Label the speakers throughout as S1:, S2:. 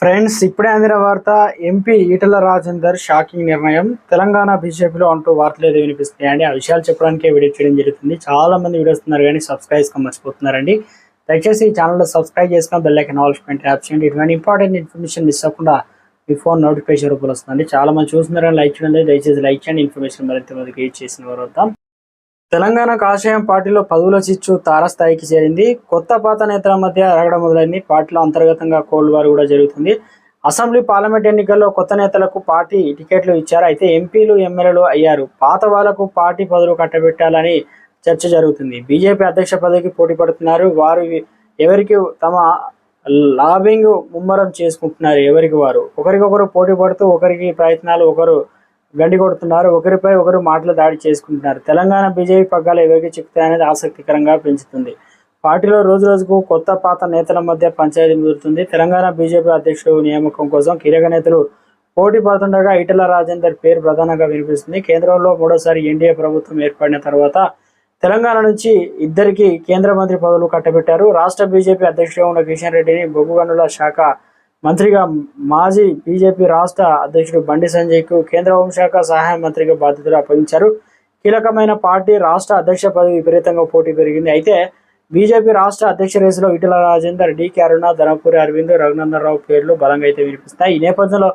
S1: Friends, ఇప్పుడే అందిన వార్త. ఎంపీ ఈటల రాజేందర్ షాకింగ్ నిర్ణయం. తెలంగాణ బీజేపీలో అంటూ వార్తలు ఏదో వినిపిస్తున్నాయండి. ఆ విషయాలు చెప్పడానికే వీడియో చేయడం జరుగుతుంది. చాలా మంది వీడియోస్ వస్తున్నారు కానీ సబ్స్క్రైబ్ మర్చిపోతున్నారండి. దయచేసి ఈ ఛానల్లో సబ్స్క్రైబ్ చేసుకుని బెల్ ఐకాన్ ఆల్ ట్యాప్ చేయండి. ఇటువంటి ఇంపార్టెంట్ ఇన్ఫర్మేషన్ మిస్ అవ్వకుండా మీ ఫోన్ నోటిఫికేషన్ రూపంలో వస్తుంది. చాలా మంది చూస్తున్నారని లైక్ చేయండి. దయచేసి లైక్ చేయండి. ఇన్ఫర్మేషన్ మరింత మందికి చేసిన వారు అవుతాం. తెలంగాణ కాషాయం పార్టీలో పదవుల చిచ్చు తారస్థాయికి చేరింది. కొత్త పాత నేతల మధ్య అరగడం మొదలైంది. పార్టీలో అంతర్గతంగా కోల్డ్ వార్ కూడా జరుగుతుంది. అసెంబ్లీ పార్లమెంట్ ఎన్నికల్లో కొత్త నేతలకు పార్టీ టికెట్లు ఇచ్చారు. అయితే ఎంపీలు ఎమ్మెల్యేలు అయ్యారు. పాత వాళ్లకు పార్టీ పదవులు కట్టబెట్టాలని చర్చ జరుగుతుంది. బీజేపీ అధ్యక్ష పదవికి పోటీ పడుతున్నారు. వారు ఎవరికి తమ లాబింగ్ ముమ్మరం చేసుకుంటున్నారు. ఎవరికి వారు ఒకరికొకరు పోటీ పడుతూ ఒకరికి ప్రయత్నాలు ఒకరు గండి కొడుతున్నారు. ఒకరిపై ఒకరు మాటలు దాడి చేసుకుంటున్నారు. తెలంగాణ బీజేపీ పగ్గాలు ఎవరికి చిక్కుతాయనేది ఆసక్తికరంగా పెంచుతుంది. పార్టీలో రోజు రోజుకు కొత్త పాత నేతల మధ్య పంచాయతీ ముదురుతుంది. తెలంగాణ బీజేపీ అధ్యక్షుడు నియామకం కోసం కీలక నేతలు పోటీ పడుతుండగా ఈటల రాజేందర్ పేరు ప్రధానంగా వినిపిస్తుంది. కేంద్రంలో మూడోసారి ఎన్డీఏ ప్రభుత్వం ఏర్పడిన తర్వాత తెలంగాణ నుంచి ఇద్దరికి కేంద్ర మంత్రి పదవులు కట్టబెట్టారు. రాష్ట్ర బీజేపీ అధ్యక్షుడిగా ఉన్న కిషన్ రెడ్డిని బొగ్గు గనుల శాఖ మంత్రిగా, మాజీ బీజేపీ రాష్ట్ర అధ్యక్షుడు బండి సంజయ్కు కేంద్ర హోంశాఖ సహాయ మంత్రిగా బాధ్యతలు అప్పగించారు. కీలకమైన పార్టీ రాష్ట్ర అధ్యక్ష పదవి విపరీతంగా పోటీ పెరిగింది. అయితే బీజేపీ రాష్ట్ర అధ్యక్ష రేసులో ఈటల రాజేందర్, డీకే అరుణ, ధనపురి అరవింద్, రఘునందన్ రావు పేర్లు బలంగా అయితే వినిపిస్తాయి. ఈ నేపథ్యంలో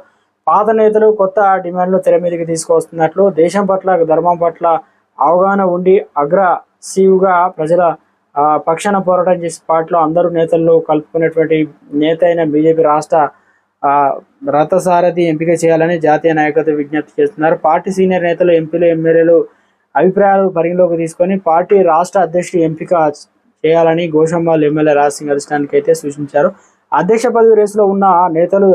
S1: పాత నేతలు కొత్త డిమాండ్లు తెర మీదకి తీసుకువస్తున్నట్లు, దేశం పట్ల ధర్మం పట్ల అవగాహన ఉండి అగ్రెసివ్గా ప్రజల పక్షాన పోరాటం చేసే పార్టీలో అందరూ నేతలను కలుపుకునేటువంటి నేత అయిన బీజేపీ రాష్ట్ర రథసారథి ఎంపిక చేయాలని జాతీయ నాయకత్వం విజ్ఞప్తి చేస్తున్నారు. పార్టీ సీనియర్ నేతలు, ఎంపీలు, ఎమ్మెల్యేలు అభిప్రాయాలు పరిగణలోకి తీసుకొని పార్టీ రాష్ట్ర అధ్యక్షుడు ఎంపిక చేయాలని గోషంబాల్ ఎమ్మెల్యే రాజసింగ్ అధిష్టానానికి అయితే సూచించారు. అధ్యక్ష పదవి రేసులో ఉన్న నేతలు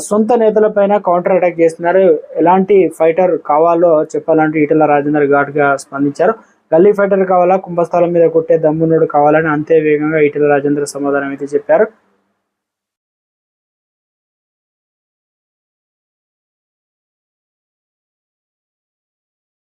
S1: సొంత నేతలపైన కౌంటర్ అటాక్ చేస్తున్నారు. ఎలాంటి ఫైటర్ కావాలో చెప్పాలంటే ఈటల రాజేందర్ ఘాటుగా స్పందించారు. గల్లీ ఫైటర్ కావాలా, కుంభస్థలం మీద కొట్టే దమ్మున్నోడు కావాలని అంతే వేగంగా ఈటల రాజేందర్ సమాధానం అయితే చెప్పారు.